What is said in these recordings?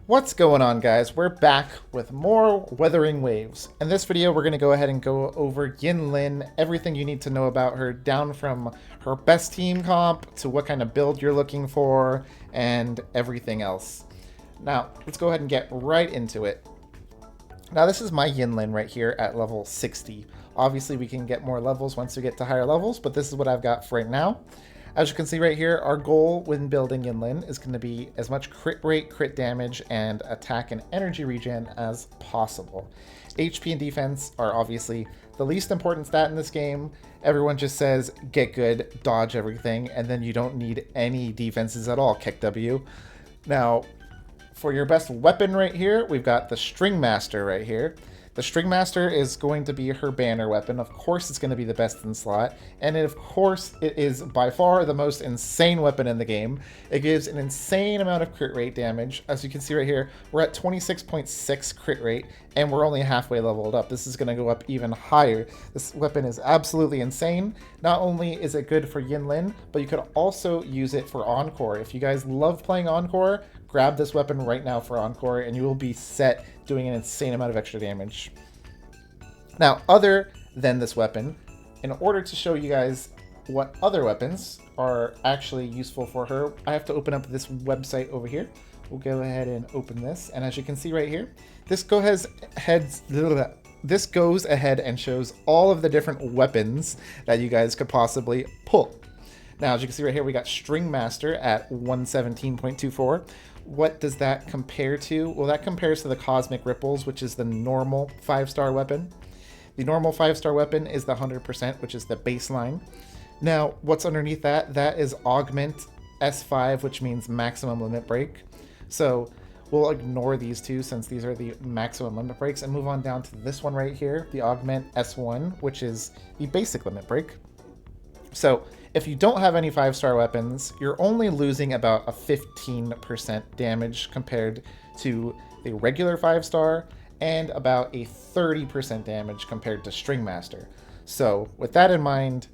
What's going on, guys? We're back with more Wuthering Waves. In this video, we're going to go ahead and go over Yinlin, everything you need to know about her, down from her best team comp to what kind of build you're looking for, and everything else. Now, let's go ahead and get right into it. Now, this is my Yinlin right here at level 60. Obviously, we can get more levels once we get to higher levels, but this is what I've got for right now. As you can see right here, our goal when building Yinlin is going to be as much crit rate, crit damage, and attack and energy regen as possible. HP and defense are obviously the least important stat in this game. Everyone just says, get good, dodge everything, and then you don't need any defenses at all, kick W. Now, for your best weapon right here, we've got the String Master right here. The String Master is going to be her banner weapon. Of course, it's going to be the best in slot. And of course, it is by far the most insane weapon in the game. It gives an insane amount of crit rate damage. As you can see right here, we're at 26.6 crit rate, and we're only halfway leveled up. This is going to go up even higher. This weapon is absolutely insane. Not only is it good for Yinlin, but you could also use it for Encore. If you guys love playing Encore, grab this weapon right now for Encore, and you will be set doing an insane amount of extra damage. Now, other than this weapon, in order to show you guys what other weapons are actually useful for her, I have to open up this website over here. We'll go ahead and open this, and as you can see right here, this goes ahead and shows all of the different weapons that you guys could possibly pull. Now, as you can see right here, we got String Master at 117.24. What does that compare to? Well, that compares to the Cosmic Ripples, which is the normal 5-star weapon. The normal 5-star weapon is the 100%, which is the baseline. Now, what's underneath that? That is Augment S5, which means Maximum Limit Break. So we'll ignore these two since these are the maximum limit breaks and move on down to this one right here, the Augment S1, which is the basic limit break. So if you don't have any 5-star weapons, you're only losing about a 15% damage compared to the regular 5-star and about a 30% damage compared to String Master. So with that in mind,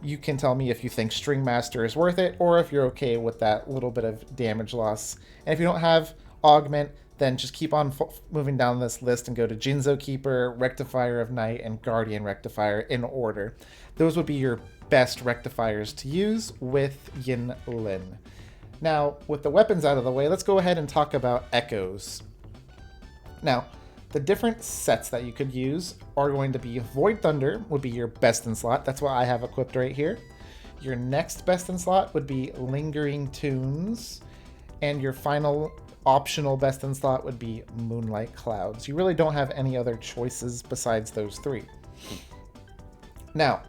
you can tell me if you think String Master is worth it or if you're okay with that little bit of damage loss. And if you don't have Augment, then just keep on moving down this list and go to Jinzo Keeper, Rectifier of Night, and Guardian Rectifier in order. Those would be your best rectifiers to use with Yinlin. Now, with the weapons out of the way, let's go ahead and talk about echoes. Now, the different sets that you could use are going to be Void Thunder would be your best in slot. That's what I have equipped right here. Your next best in slot would be Lingering Tunes, and your final optional best in slot would be Moonlight Clouds. You really don't have any other choices besides those three. Now,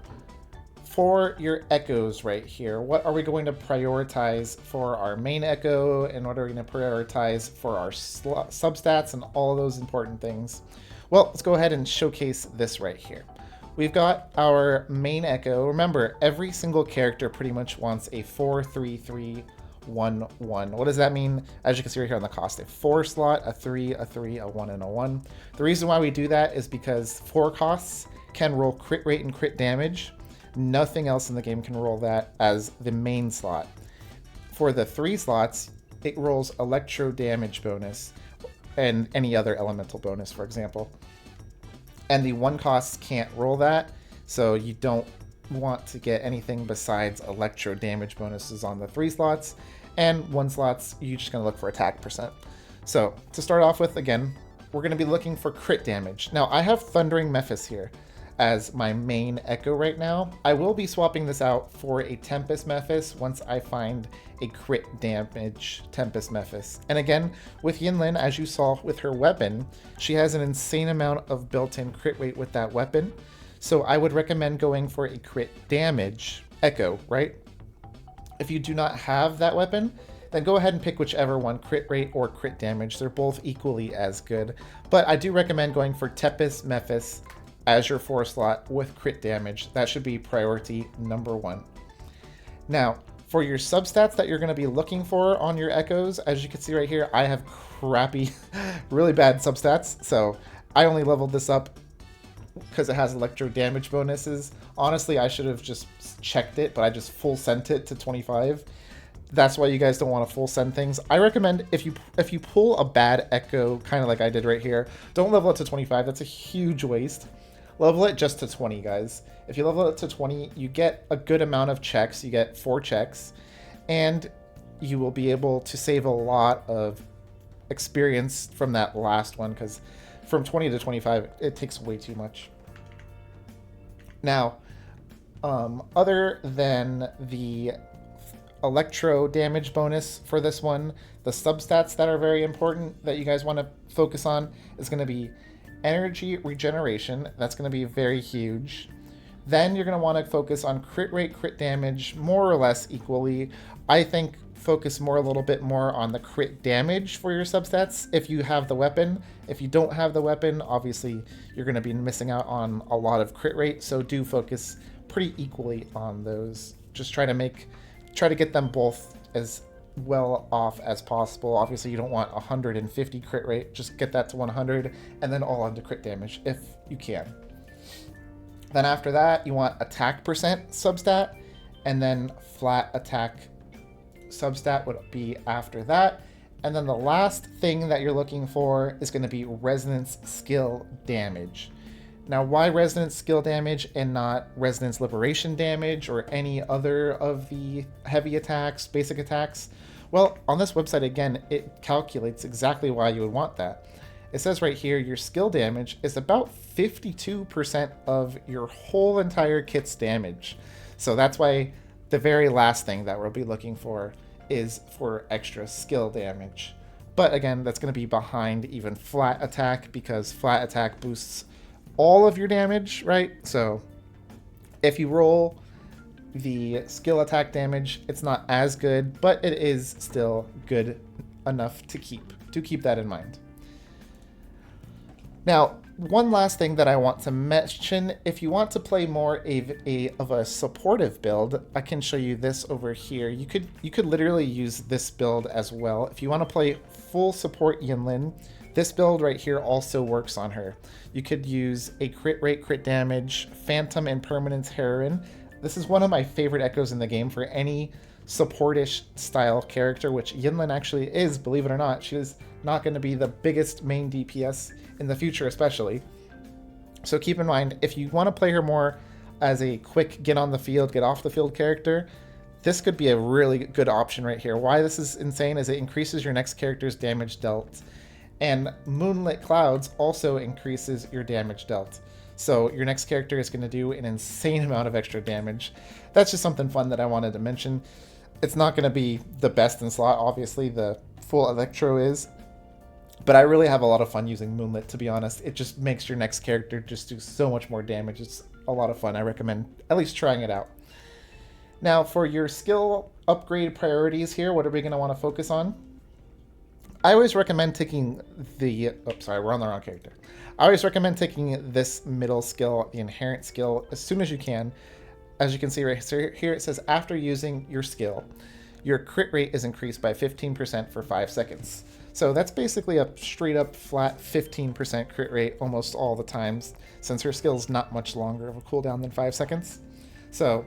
for your echoes right here, what are we going to prioritize for our main echo and what are we going to prioritize for our substats and all of those important things? Well, let's go ahead and showcase this right here. We've got our main echo. Remember, every single character pretty much wants a 4-3-3-1-1. What does that mean? As you can see right here on the cost, a 4 slot, a 3, a 3, a 1, and a 1. The reason why we do that is because 4 costs can roll crit rate and crit damage. Nothing else in the game can roll that as the main slot. For the 3 slots, it rolls electro damage bonus and any other elemental bonus, for example. And the 1 costs can't roll that, so you don't want to get anything besides electro damage bonuses on the 3 slots. And 1 slots, you're just going to look for attack percent. So to start off with, again, we're going to be looking for crit damage. Now, I have Thundering Mephis here as my main echo right now. I will be swapping this out for a Tempest Mephis once I find a crit damage Tempest Mephis. And again, with Yinlin, as you saw with her weapon, she has an insane amount of built-in crit rate with that weapon. So I would recommend going for a crit damage echo, right? If you do not have that weapon, then go ahead and pick whichever one, crit rate or crit damage. They're both equally as good. But I do recommend going for Tempest Mephis as your 4 slot with crit damage. That should be priority number 1. Now, for your substats that you're going to be looking for on your echoes, as you can see right here, I have crappy, really bad substats. So I only leveled this up because it has electro damage bonuses. Honestly, I should have just checked it, but I just full sent it to 25. That's why you guys don't want to full send things. I recommend if you pull a bad echo, kind of like I did right here, don't level it to 25. That's a huge waste. Level it just to 20, guys. If you level it to 20, you get a good amount of checks. You get 4 checks, and you will be able to save a lot of experience from that last one, because from 20 to 25, it takes way too much. Now, other than the electro damage bonus for this one, the substats that are very important that you guys want to focus on is going to be energy regeneration. That's going to be very huge. Then you're going to want to focus on crit rate, crit damage, more or less equally. I think focus a little bit more on the crit damage for your substats if you have the weapon. If you don't have the weapon, obviously you're going to be missing out on a lot of crit rate, so do focus pretty equally on those. Just try to get them both as well off as possible. Obviously you don't want 150 crit rate, just get that to 100 and then all onto crit damage if you can. Then after that you want attack percent substat, and then flat attack substat would be after that. And then the last thing that you're looking for is going to be resonance skill damage. Now, why resonance skill damage and not resonance liberation damage or any other of the heavy attacks, basic attacks? Well, on this website, again, it calculates exactly why you would want that. It says right here, your skill damage is about 52% of your whole entire kit's damage. So that's why the very last thing that we'll be looking for is for extra skill damage. But again, that's going to be behind even flat attack, because flat attack boosts all of your damage, right? So if you roll the skill attack damage, it's not as good, but it is still good enough to keep. Do keep that in mind. Now, one last thing that I want to mention, if you want to play more of a supportive build, I can show you this over here. You could literally use this build as well. If you want to play full support Yinlin, this build right here also works on her. You could use a crit rate, crit damage, phantom and permanence heroine. This is one of my favorite echoes in the game for any supportish style character, which Yinlin actually is, believe it or not. She is not going to be the biggest main DPS in the future especially. So keep in mind, if you want to play her more as a quick get on the field, get off the field character, this could be a really good option right here. Why this is insane is it increases your next character's damage dealt. And Moonlit Clouds also increases your damage dealt. So your next character is going to do an insane amount of extra damage. That's just something fun that I wanted to mention. It's not going to be the best in slot, obviously, the full Electro is. But I really have a lot of fun using Moonlit, to be honest. It just makes your next character just do so much more damage. It's a lot of fun. I recommend at least trying it out. Now, for your skill upgrade priorities here, what are we going to want to focus on? I always recommend taking the... Oh, sorry, we're on the wrong character. I always recommend taking this middle skill, the inherent skill, as soon as you can. As you can see right here, it says after using your skill, your crit rate is increased by 15% for 5 seconds. So that's basically a straight up flat 15% crit rate almost all the times, since her skill is not much longer of a cooldown than 5 seconds. So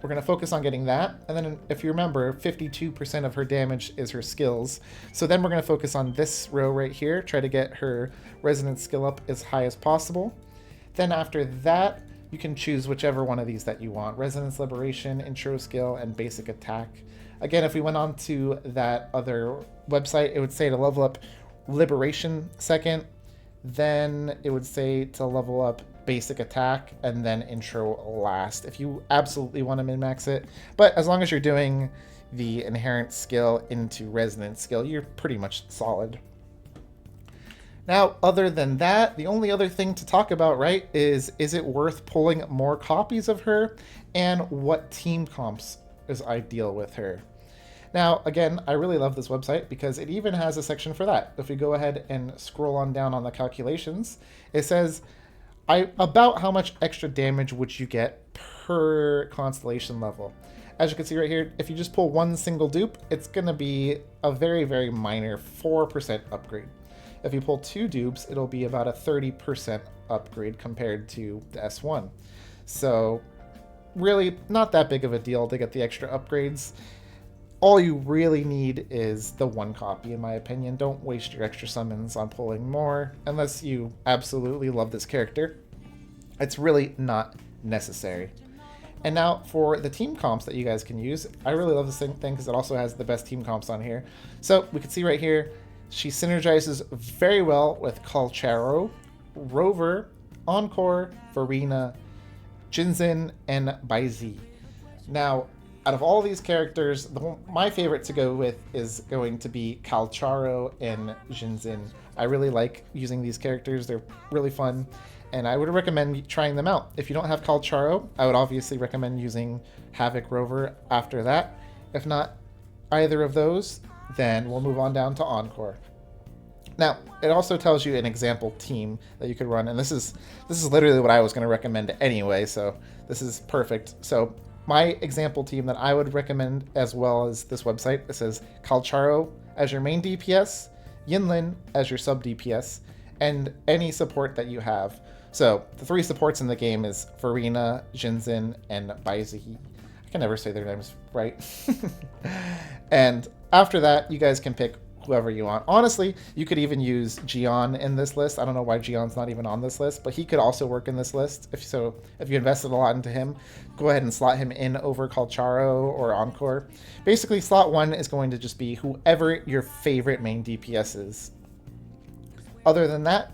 we're going to focus on getting that. And then if you remember, 52% of her damage is her skills. So then we're going to focus on this row right here, try to get her resonance skill up as high as possible. Then after that, you can choose whichever one of these that you want. Resonance Liberation, Intro Skill, and Basic Attack. Again, if we went on to that other website, it would say to level up Liberation second, then it would say to level up Basic Attack, and then Intro last, if you absolutely want to min-max it. But as long as you're doing the inherent skill into resonance skill, you're pretty much solid. Now, other than that, the only other thing to talk about, right, is it worth pulling more copies of her, and what team comps is ideal with her. Now, again, I really love this website because it even has a section for that. If we go ahead and scroll on down on the calculations, it says about how much extra damage would you get per constellation level. As you can see right here, if you just pull one single dupe, it's going to be a very, very minor 4% upgrade. If you pull 2 dupes, it'll be about a 30% upgrade compared to the S1. So really not that big of a deal to get the extra upgrades. all you really need is the one copy, in my opinion. Don't waste your extra summons on pulling more unless you absolutely love this character. It's really not necessary. And now for the team comps that you guys can use, I really love this thing because it also has the best team comps on here. So we can see right here, she synergizes very well with Calcharo, Rover, Encore, Farina, Jinzin, and Baizi. Now, out of all these characters, my favorite to go with is going to be Calcharo and Jinzin. I really like using these characters. They're really fun, and I would recommend trying them out. If you don't have Calcharo, I would obviously recommend using Havoc Rover after that. If not either of those, then we'll move on down to Encore. Now, it also tells you an example team that you could run, and this is literally what I was going to recommend anyway, so this is perfect. So my example team that I would recommend, as well as this website, it says Calcharo as your main DPS, Yinlin as your sub DPS, and any support that you have. So the 3 supports in the game is Farina, Jinzin, and Baizi. I can never say their names right. And after that, you guys can pick whoever you want. Honestly, you could even use Gion in this list. I don't know why Gion's not even on this list, but he could also work in this list. If you invested a lot into him, go ahead and slot him in over Calcharo or Encore. Basically, slot 1 is going to just be whoever your favorite main DPS is. Other than that,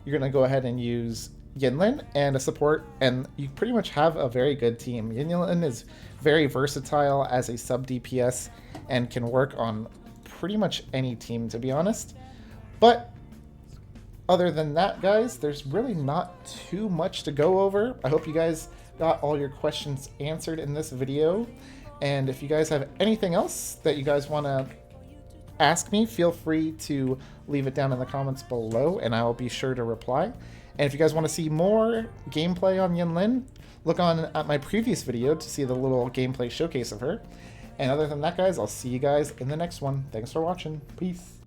you're going to go ahead and use Yinlin and a support, and you pretty much have a very good team. Yinlin is very versatile as a sub DPS and can work on pretty much any team, to be honest. But other than that, guys, there's really not too much to go over. I hope you guys got all your questions answered in this video, and if you guys have anything else that you guys want to ask me, feel free to leave it down in the comments below and I will be sure to reply. And if you guys want to see more gameplay on Yinlin, look on at my previous video to see the little gameplay showcase of her. And other than that, guys, I'll see you guys in the next one. Thanks for watching. Peace.